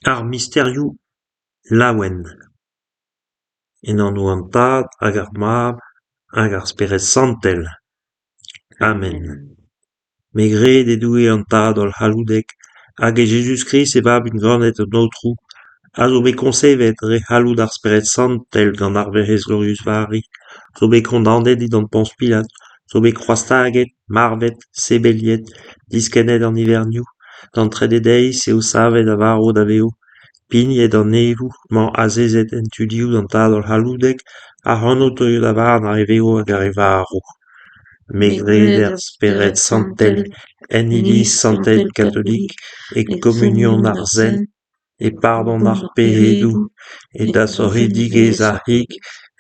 Ar misterioù laouen. En an oantad hag ar mab hag ar spered santel. Amen. Me gred e doue an tad ol haloudek hag e Jésus-Christ e bab un granet an outrou a zo bet konsevet re haloud ar spered santel gant ar verhez glorious vari, zo bet kondandet dit an Pons Pilat, zo bet kroastaget, marvet, sebeliet, diskenet an ivernioù, d'an deiz eo savet a varo da veo, pignet an evoù, man azezet en tudioù d'an tad ol haloudek, ar c'hanno teuio da varn ar veo hag ar varo. Me gred er spered santel, en iliz santel katolik, e communion ar zel, e pardon ar peredou, e da sorridigez ar hig,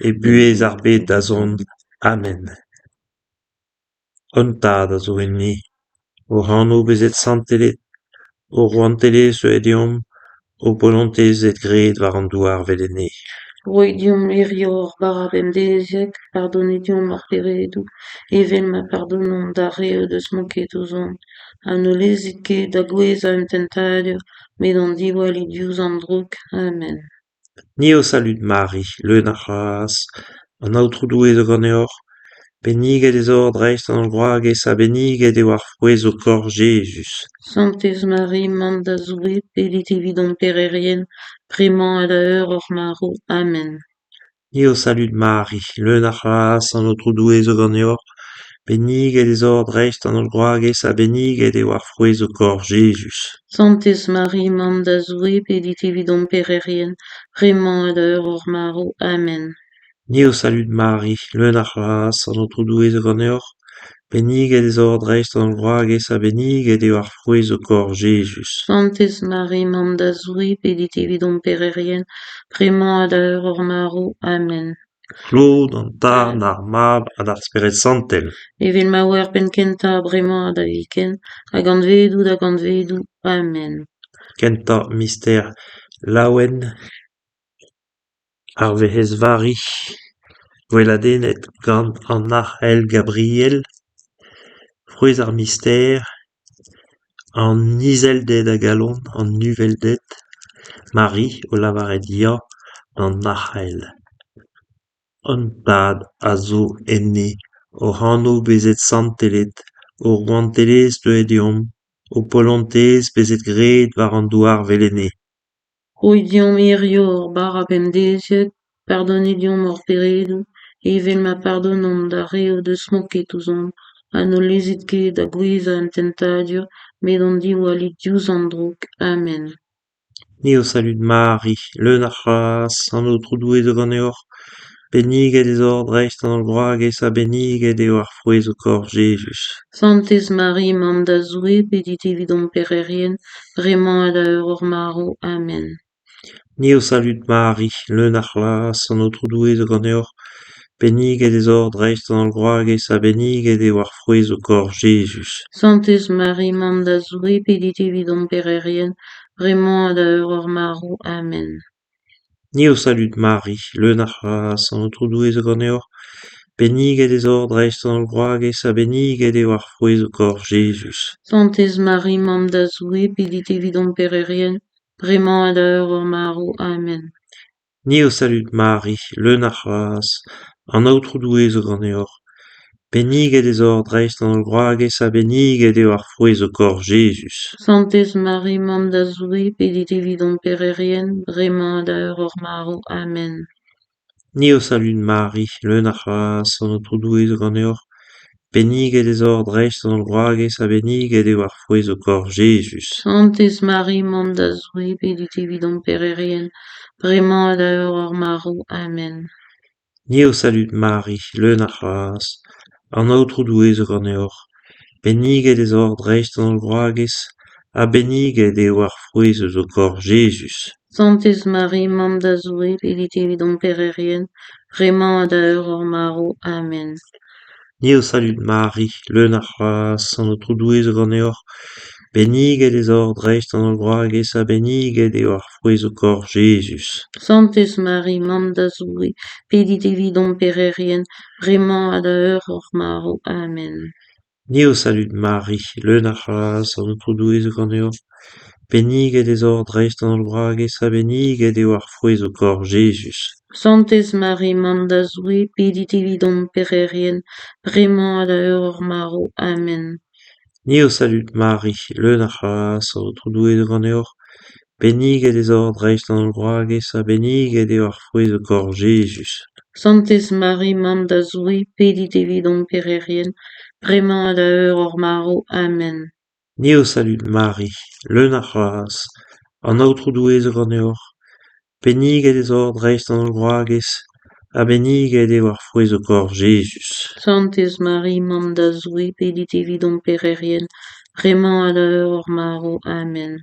e buez ar bet da zont. Amen. Ontad a zo enni, o c'hanno bezet santelet, o roantelez eo deomp, o polontezet gred war an douar velene. Roidium lirior barabemdeziek, pardonedium ar peredou, evel ma pardonon da reo deus monketozon. An olezit ket da gwez a tentadur, met an diwali diouz an drouk. Amen. Ni o salut Mari, leun ar c'hazh, an aotrou douez o ganeoc'h, beniget ez or dreist an vroagez a beniget eo ar frouez o kor Jésus. Sanctez Marie, mant da zouet, pelit evidon pererien, premañ a da eur or marou. Amen. Ni o salut Mari, leun ar c'hazh, an aotrou douez o ganeoc'h, beniget ez or dreist an vroagez a beniget eo ar frouez o kor Jésus. Sanctez Marie, mant da zouet, pelit evidon pererien, premañ a da eur or marou. Amen. Ni o salut Mari, leun ar c'hazh, an aotrou douez o ganeoc'h, beniget ez or dreist an vroagez a beniget eo ar frouez o kor Jésus. Sanctez Marie, mant da zouet, pelit evidon pererien, premañ a da eur or marou. Amen. Claude an tad ar mab hag ar spered santel. Evel ma oer penkenta bremañ a da viken, hag an vedou. Amen. Kenta mister laouen ar vehez vari gweladennet gant an arc'hel Gabriel, frouez ar mister, an izeldet a galon, an nuveldet, Marie o lavaret ya an arc'hel. An tad a zo enne o c'hanno bezet santelet, o roantelez teuet deomp, o polontez bezet gred war an douar velene. Roidiom irior barabemdeziek, pardonediom or peredou, evel ma pardonon da reo deus monketouzon, an olezit ket da gwez a tentadur, met an diwali diouz an drouk. Amen. Ni o salut Mari, leun ar c'hazh, an aotrou douez o ganeoc'h, beniget ez or dreist an vroagez a beniget eo ar frouez o kor Jésus. Sanctez Marie, mant da zouet, pelit evidon pererien, bremañ a da eur or marou. Amen. Ni o salut Mari, leun ar c'hazh, an aotrou douez o ganeoc'h, beniget ez or dreist an vroagez a beniget eo ar frouez o kor Jésus. Sanctez Marie, mant da zouet, pelit evidon pererien, bremañ a da eur or marou. Amen. Ni o salut Mari, leun ar c'hazh, an aotrou douez o ganeoc'h, beniget ez or dreist an vroagez a beniget eo ar frouez o kor Jésus. Sanctez Marie, mant da zouet, pelit evidon pererien, bremañ a da eur or marou. Amen. Ni o salut Mari, leun ar c'hazh, an aotrou douez o ganeoc'h, beniget ez or dreist an vroagez a beniget eo ar frouez o kor Jésus. Sanctez Marie, mant da zouet, pelit evidon pererien, bremañ a da eur or marou. Amen. Ni o salut Mari, leun ar c'hazh, an aotrou douez o ganeoc'h, beniget ez or dreist an vroagez a beniget eo ar frouez o kor Jésus. Sanctez Marie, mant da zouet, pelit evidon pererien, bremañ a da eur or marou. Amen. Ni o salut Mari, leun ar c'hazh, an aotrou douez o ganeoc'h, beniget ez or dreist an vroagez a beniget eo ar frouez o kor Jésus. Sanctez Marie, mant da zouet, pelit evidon pererien, bremañ a da eur or marou. Amen. Ni o salut Mari, leun ar c'hazh, an aotrou douez o ganeoc'h, beniget ez or dreist an vroagez a beniget eo ar frouez o kor Jésus. Sanctez Marie, mant da zouet, pelit evidon pererien, bremañ a da eur or marou. Amen. Ni o salut Mari, leun ar c'hazh, an aotrou douez o ganeoc'h, Penig et des ordres an bragez a benig et eo ar frouez o kor Jesus. Santes Marie, Manda Zoe, pedit evidon pererien, bremañ a da ur maro. Amen. Ni o salut Marie, le nachas, o troudouet de ganeor, benig et des ordres an bragez a benig et eo ar frouez o kor Jesus. Santes Marie, Manda Zoe, pedit evidon pererien, bremañ a da ur maro. Amen. Ni o salut Marie, le nachas, an o troudouet de ganeor, benig et des ordres an bragez a benig et eo ar frouez o kor Jesus. Santes Marie, Manda Zoe, pedit evidon pererien, bremañ a da ur maro. Amen.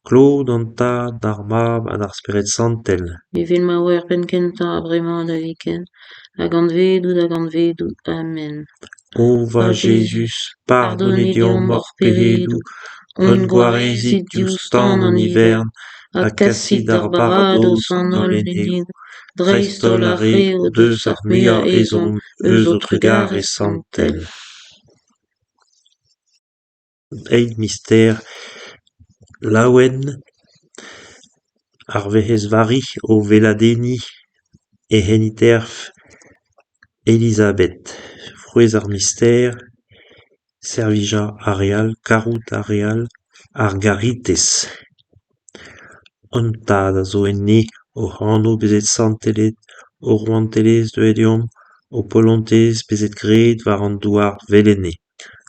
Claude an tad d'ar mab ha d'ar spiret santel. Evil ma wer pen kenta a bremañ da viken, hag an vedout. Amen. O va Va Jesus, pardonne Diom Diom hor hor peredou, un gwarezit diouz tan an hivern, ha kassit ar baradoz an ol enez, dreistol a reo deus ar muiañ ezhom eus o trugar e santel. Eid mystère, laouen, ar vehez vari o veladeni e heniterf Elisabeth. Frouez ar mystère, servija areal, karout areal, ar garitez. Un tad a zo enni o c'hanno bezet santelet, o roantelez deuet o polontez bezet gred war an douar velene.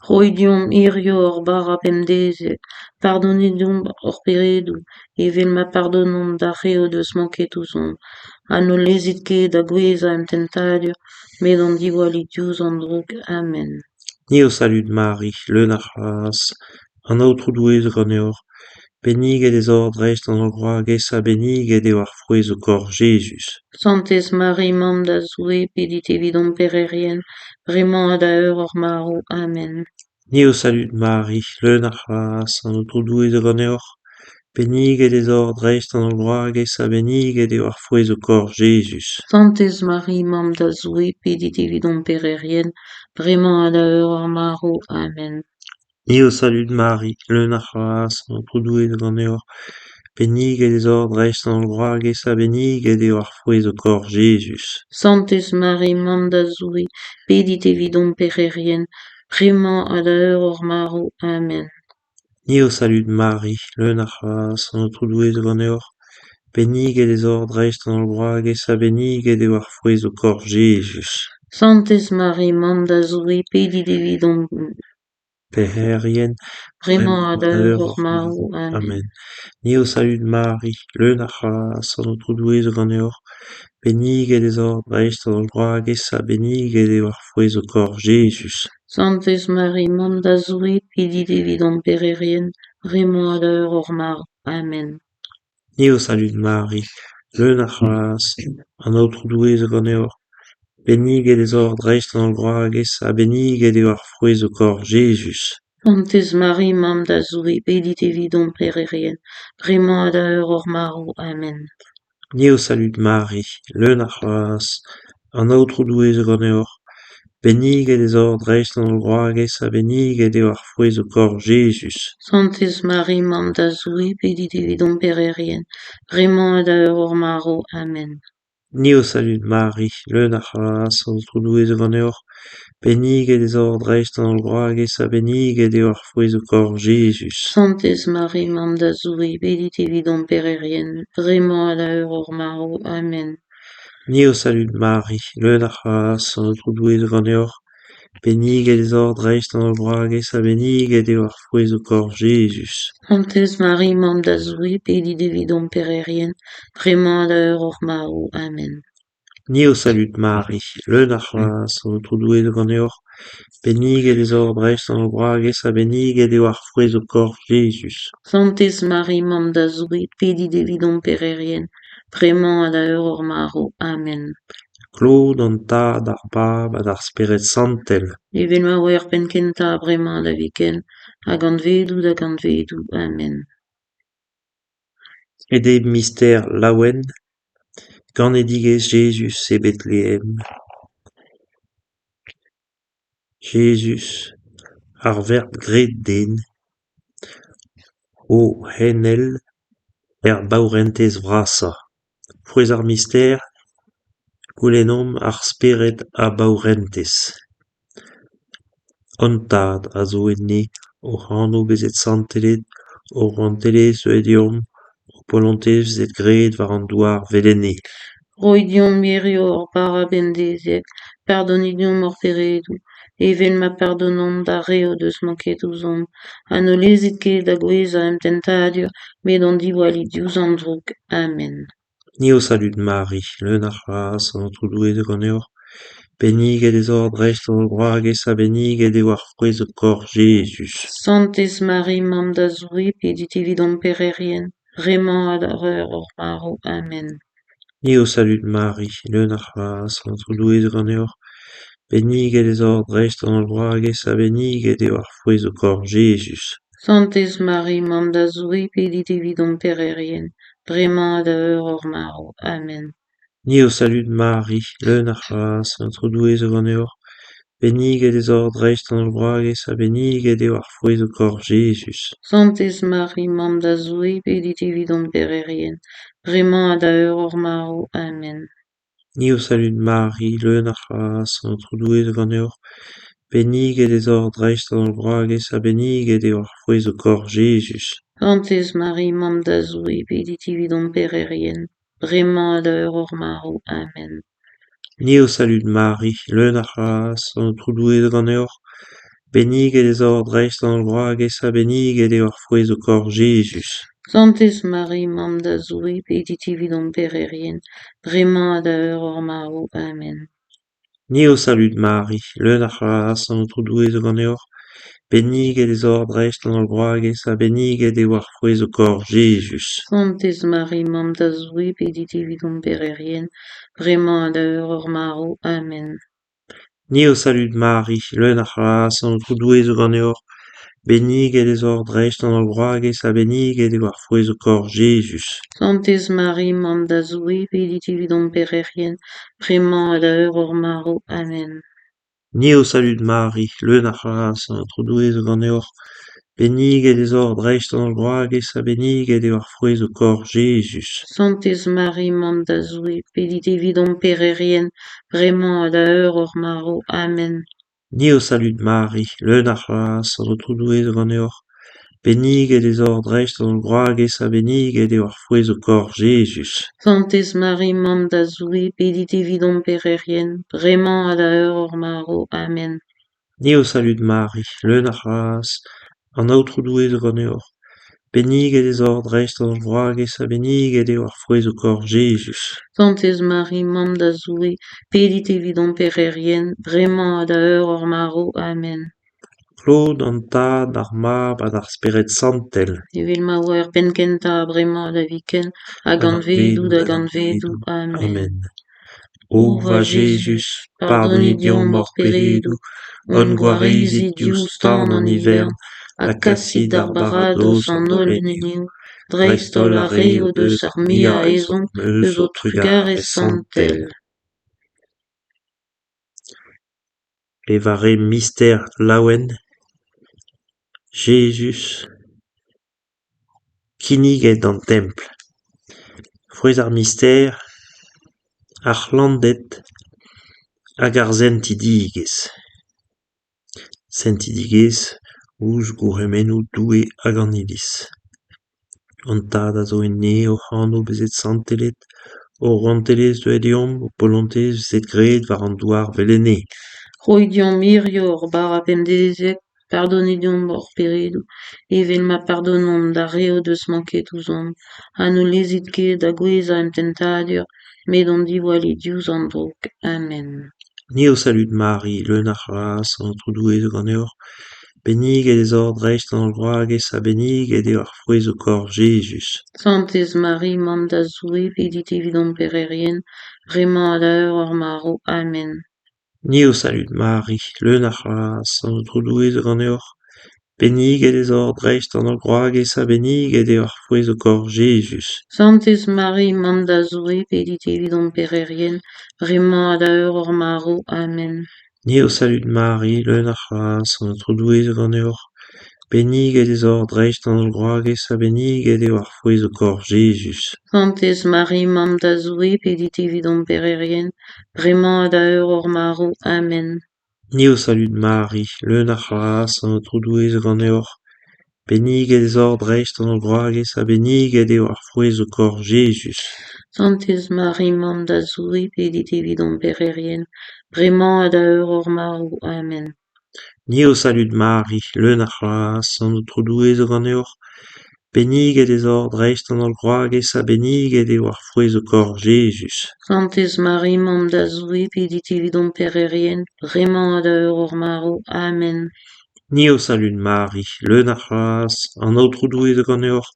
Roidium irio hor bar a pendeziek, pardonedium hor peredou, evel ma pardonom da reo deus manket a no lezit ket da gweza em tentadur, met an diwali diouz an droug. Amen. Ni o salut Marie, le nachas, an aotrou douez ganeor, benig et des ordres an roagez a benig et eo ar frouez o kor Jesus. Santes Marie, mam da zoe, pedit evidon pererien, bremañ a da ur maro. Amen. Ni o salut Marie, le nachas, an aotrou douez ganeor, benig et des ordres an roagez a benig et eo ar frouez o kor Jesus. Santes Marie, mam da zoe, pedit evidon pererien, bremañ a da ur maro. Amen. Ni o salut Marie, le nachas, an aotrou douez ganeor, benig et des ordres an roagez a benig et eo ar frouez o kor Jesus. Santes Marie, mam da zoe, pedit evidon pererien, bremañ a da ur maro. Amen. Ni o salut Marie, le nachas, an aotrou douez ganeor, benig et des ordres an roagez a benig et eo ar frouez o kor Jesus. Santes Marie, mam da zoe, pedit evidon Pererien, bremañ a da ur maro. maro. Amen. Amen. Ni o salut Marie, le nachas, an aotrou douez ganeor, benig et des ordres an roagez a benig et eo ar frouez o kor Jesus. Santes Marie, mam da zoe, pedit evidon pererien, bremañ a da ur maro. Amen. Ni o salut Marie, le nachas, an aotrou douez ganeor, benig et des ordres an roagez a benig et eo ar frouez o kor Jesus. Santes Marie, mam da zoe, pedit evidon pererien, bremañ a da ur maro. Amen. Ni o salut Marie, le nachas, an aotrou douez ganeor, benig et des ordres an roagez a benig et eo ar frouez o kor Jesus. Santes Marie, mam da zoe, pedit evidon pererien, bremañ a da ur maro. Amen. Ni o salut Marie, le nachas, an aotrou douez ganeor, benig et des ordres an roagez a benig et eo ar frouez o kor Jesus. Santes Marie, mam da zoe, pedit evidon pererien, bremañ a da ur maro. Amen. Ni o salut Marie, le nachas, an aotrou douez ganeor, benig et des ordres an roagez a benig et eo ar frouez o kor Jesus. Santes Marie, mam da zoe, pedit evidon pererien, bremañ a da ur maro. Amen. Ni o salut Marie, le nachas, an aotrou douez ganeor, benig et des ordres an roagez a benig et eo ar frouez o kor Jesus. Santes Marie, mam da zoe, pedit evidon pererien, bremañ a da ur maro. Amen. Claude an tad ar bab ha d'ar spiret santel. Evel ma wer pen kenta a bremañ da viken, hag an vedout. Amen. Ede mystère laouen, gant e digez Jesus e Bethlehem. Jesus, ar verb gret den, O henel baurentes vrasa. Fruez ar mystère, goulenom ar spiret a baurentes. Ontad a zo enni o c'hanno bezet santelet, o rantelez eediom, o polontez zet gred war an douar velene. Roidion mirior para bendeziek, pardonidion morteredu, even ma pardonom da reo deus manketouzon, anolezit ket da gweza em tentadur, met an diwali diouz an droug. Amen. Ni o salut Marie, leun ar c'hras an troudouet de ganeoc'h, benniget ez ur drecht an broages a benniget eo ar frouez o kor Jésus. Santes Marie, mam da zouri, pedit evidon pererien, vraiment ad arreur or maro. Amen. Ni o salut Marie, leun ar c'hras an troudouet de ganeoc'h, benniget ez ur drecht an broages a benniget eo ar frouez o kor Jésus. Santes Marie, mam da zouri, pedit evidon pererien, vraiment ad arreur or maro. Amen. Ni o salut Marie, leun ar c'hras an troudouet de ganeoc'h, benniget ez ur drecht an broages a benniget eo ar frouez o kor Jésus. Santes Marie, mam da zouri, pedit evidon pererien, vraiment ad aeur or maro. Amen. Ni o salut Marie, leun ar c'hras an troudouet de ganeoc'h, benniget ez ur drecht an broages a benniget eo ar frouez o kor Jésus. Santes Marie, mam da zouri, pedit evidon pererien, vraiment ad aeur or maro. Amen. Ni o salut Marie, leun ar c'hras an troudouet de ganeoc'h, benniget ez ur drecht an broages a benniget eo ar frouez o kor Jésus. Santes Marie, mam da zouri, pedit evidon pererien, vraiment ad aeur or maro. Amen. Ni o salut Marie, leun ar c'hras an troudouet de ganeoc'h, benniget ez ur drecht an broages a benniget eo ar frouez o kor Jésus. Santes Marie, mam da zouri, pedit evidon pererien, vraiment ad aeur or maro. Amen. Ni o salut Marie, leun ar c'hras an troudouet de ganeoc'h, benniget ez ur drecht an broages a benniget eo ar frouez o kor Jésus. Santes Marie, mam da zouri, pedit evidon pererien, vraiment ad aeur or maro. Amen. Ni o salut Marie, leun ar c'hras an troudouet de ganeoc'h, benniget ez ur drecht an broages a benniget eo ar frouez o kor Jésus. Santes Marie, mam da zouri, pedit evidon pererien, vraiment ad aeur or maro. Amen. Ni o salut Marie, leun ar c'hras an troudouet de ganeoc'h, benniget ez ur drecht an broages a benniget eo ar frouez o kor Jésus. Santes Marie, mam da zouri, pedit evidon pererien, vraiment ad aeur or maro. Amen. Ni o salut Marie, leun ar c'hras an troudouet de ganeoc'h, benniget ez ur drecht an broages a benniget eo ar frouez o kor Jésus. Santes Marie, mam da zouri, pedit evidon pererien, vraiment ad aeur or maro. Amen. Claude an tad ar mab ad ar spiret santel. Evil ma oer penkenta bremañ da viken, hag an vedou da gant vedou. Amen. Amen. O O va Jésus, pardonidion mor peredou, on gwarizit diouz tan an hivern, ha kasit ar barados an olenniou, dreistol a reo deus ar mia ezon, eus o trugar e santel. Evare mystère laouen, Jésus, kinniget an temple. Frouez ar mystère, ar landet hag ar sentidigez. Sentidigez, ouz gouremenoù doue hag an iliz. An tad a zo enni o c'hanno bezet santelet, o rantelez deuet o polontez zet gred war an douar velene. Roidion mirior bara pendeziek, pardonidion mor peredou, evel ma pardonom da reo deus manketouzon, anolezit ket da gweza em tentadur, met an diwali diouz an droug. Amen. Ni o salut Marie, leun ar c'hras an troudouet de ganeoc'h, benniget ez ur drecht an broages a benniget eo ar frouez o kor Jésus. Santes Marie, mam da zouri, pedit evidon pererien, vraiment ad aeur or maro. Amen. Ni o salut Marie, leun ar c'hras an troudouet de ganeoc'h, benniget ez ur drecht an broages a benniget eo ar frouez o kor Jésus. Santes Marie, mam da zouri, pedit evidon pererien, vraiment ad aeur or maro. Amen. Ni o salut Marie, leun ar c'hras an troudouet de ganeoc'h, Benige des ordrecht an groages a benige de war fouez o kor Jesus. Santes Marie, Mam da Zoe, pedit evidon pererien, bremañ da ur marou. Amen. Ni o salut Marie, le nach ras an o troudouez gant eor. Benige des ordrecht an groages a benige de war fouez o kor Jesus. Santes Marie, Mam da Zoe, pedit evidon pererien, bremañ da ur marou. Amen. Ni o salut Marie, le nach ras an o troudouez gant eor. Benige des ordrecht an groages a benige de war fouez o kor Jesus. Santes Marie, Mam da Zoe, pedit evidon pererien, bremañ da ur marou. Amen. Ni o salut Marie, le nach ras an o troudouez gant eor.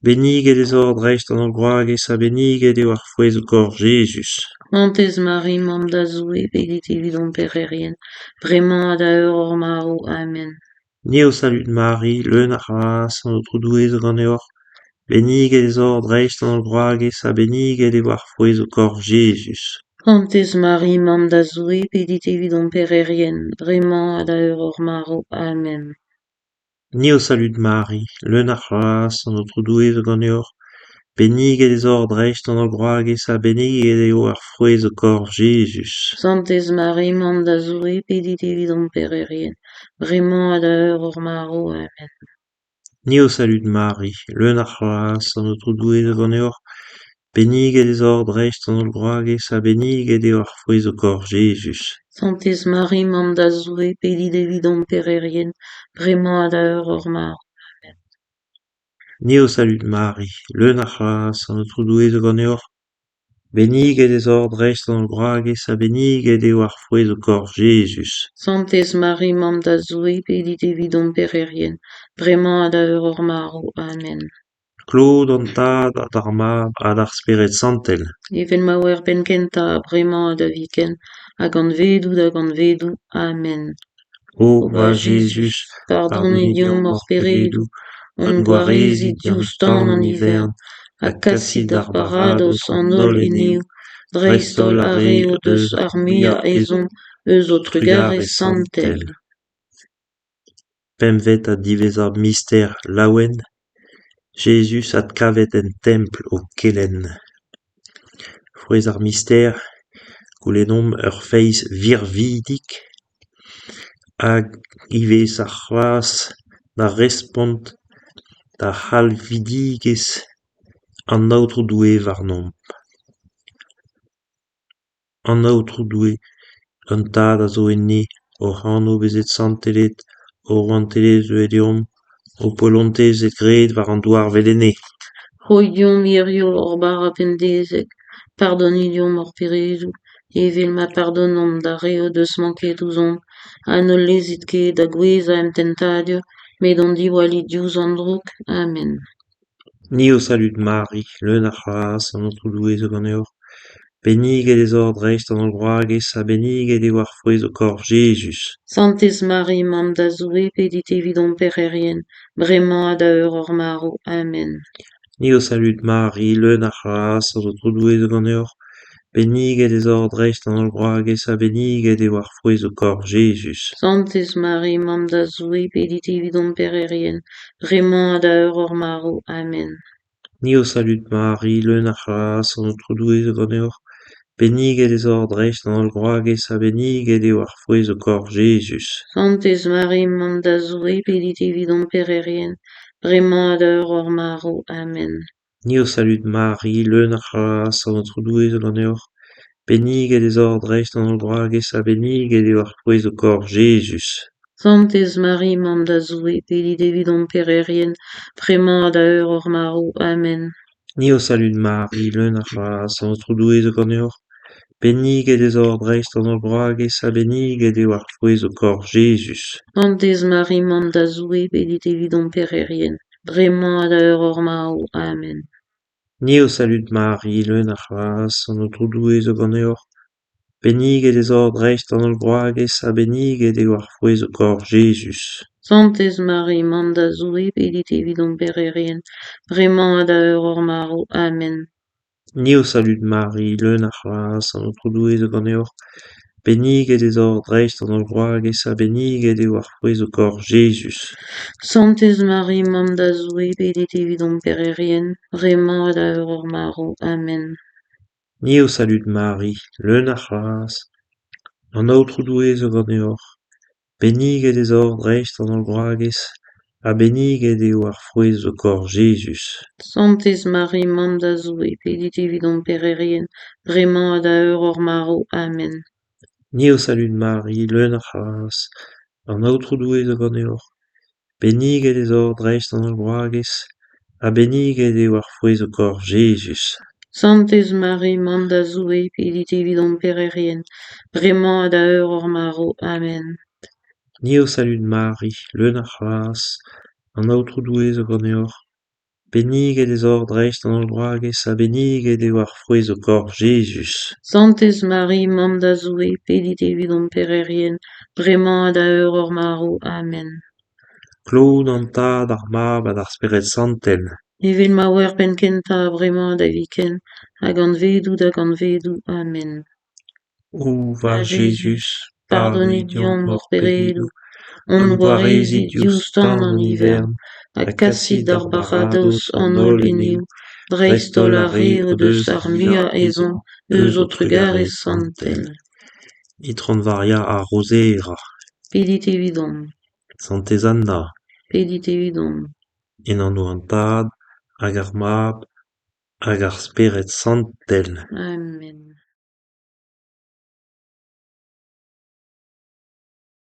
Benige des ordrecht an groages a benige de war fouez o kor Jesus. Santes Marie, Mam da Zoe, pedit evidon pererien, bremañ da ur marou. Amen. Ni o salut Marie, le nach ras an o troudouez gant eor. Benige des ordrecht an groages a benige de war fouez o kor Jesus. Santes Marie, Mam da Zoe, pedit evidon pererien, bremañ da ur marou. Amen. Ni o salut Marie, le nach ras an o troudouez gant eor. Benige des ordrecht an groages a benige de war fouez o kor Jesus. Santes Marie, Mam da Zoe, pedit evidon pererien, bremañ da ur marou. Amen. Ni o salut Marie, le nach ras an o troudouez gant eor. Benige des ordrecht an groages a benige de war fouez o kor Jesus. Santes Marie, Mam da Zoe, pedit evidon pererien, bremañ da ur marou. Ni o salut Marie, le nach ras an o troudouez gant eor. Benige des ordrecht an groages a benige de war fouez o kor Jesus. Santes Marie, Mam da Zoe, pedit evidon pererien, bremañ da ur marou. Amen. Claude an tad a d'ar mab a d'ar spiret santel. Even ma wer ben kenta bremañ da viken, hag an vedou. Amen. O Va va Jesus, Jesus, pardonidion mor peredou, on guarezit diouz tan an hivern, ha kassit ar parados an ol eneo, dreistol a reo deus ar mia ezon, eus o trugarez santel. Pemvet a divez ar mister laouen, Jesus ad kavet en templ o kelen. Frouez ar mister, goulenom ur feiz virvidik, hag ivez ar c'hlas da respont da c'halvidigez an aotrou doué warnomp. An aotrou doué un tad a zo enne o c'hanno bezet santelet o roantelez edeom o polontez et gred war an douar velene. Hoidion mirio or bar appendezek, pardonidion mor peredou, evel ma pardonom da reo deus manket ouzon, an ol lezit ket da gweza em tentadio, met an diwali diouz an drouk. Amen. Ni o salut Marie, le nach ras an aotrou doué zo gant eor. Benige des ordrecht an groages a benige de war fouez o kor Jesus. Santes Marie, Mam da Zoe, pedit evidon pererien, bremañ da ur marou. Amen. Ni o salut Marie, le nach ras an aotrou doué zo gant eor. Benige des ordrecht an groages a benige de war fouez o kor Jesus. Santes Marie, Mam da Zoe, pedit evidon pererien, bremañ da ur marou. Amen. Ni o salut Marie, le nach ras an aotrou doué zo gant eor. Benige des ordrecht an groages a benige de war fouez o kor Jesus. Santes Marie, Mam da Zoe, pedit evidon pererien, bremañ da ur marou. Amen. Ni o salut Marie, le nach ras an aotrou doué zo gant eor. Benige des ordrecht an groages a benige de war fouez o kor Jesus. Santes Marie, Mam da Zoe, pedit evidon pererien, bremañ da ur marou. Amen. Ni o salut Marie, le nach ras an aotrou doué zo gant eor. Benige des ordrecht an groages a benige de war fouez o kor Jesus. Santes Marie, Mam da Zoe, pedit evidon pererien, bremañ da ur marou. Amen. Ni o salut Marie, le nach ras an aotrou doué zo gant eor. Benige des ordrecht an groages a benige de war fouez o kor Jesus. Santes Marie, Mam da Zoe, pedit evidon pererien, bremañ da ur marou. Amen. Ni o salut Marie, le nach ras an aotrou doué zo gant eor. Beniget ez ur dreist an ur vrouagez, a beniget eo ar frouez o kor Jesus. Sanctez Marie, Mam da Zoe, pedet evidon pererien, bremañ da ur marv. Amen. Ni o salut Marie, leun ar c'hazh, an aotrou douez o gant eor. Beniget ez ur dreist an ur vrouagez, a beniget eo ar frouez o kor Jesus. Sanctez Marie, Mam da Zoe, pedet evidon pererien, bremañ da ur marv. Amen. Ni o salut Marie, leun ar c'hazh, an aotrou douez o gant eor. Beniget ez ur dreist an ur vrouagez, a beniget eo ar frouez o kor Jesus. Sanctez Marie, Mam da Zoe, pedet evidon pererien, bremañ da ur marv. Amen. Ni o salut Marie, leun ar c'hazh, an aotrou douez o gant eor. Beniget ez ur dreist an ur vrouagez, a beniget eo ar frouez o kor Jesus. Sanctez Marie, Mam da Zoe, pedet evidon pererien, bremañ da ur marv. Amen. Klon an tad ar mab ha d'ar spered santel. Evel ma wer penkenta bremañ da viken, hag an vedoù. Amen. O va Jesus, Pardonit pardonit Dion mor mor peredou, on on boarezit boarezit diouzh dioustan an hivern, ha kasit ar barados an ol eneo, dreistol a re o deus ar mua ezon, eus o trugarez santel. Itron varia a rosera, Pedit evidon, Santez Anna, pedit evidon. en an o an tad, hag ar mab, hag ar spered santel. Amen.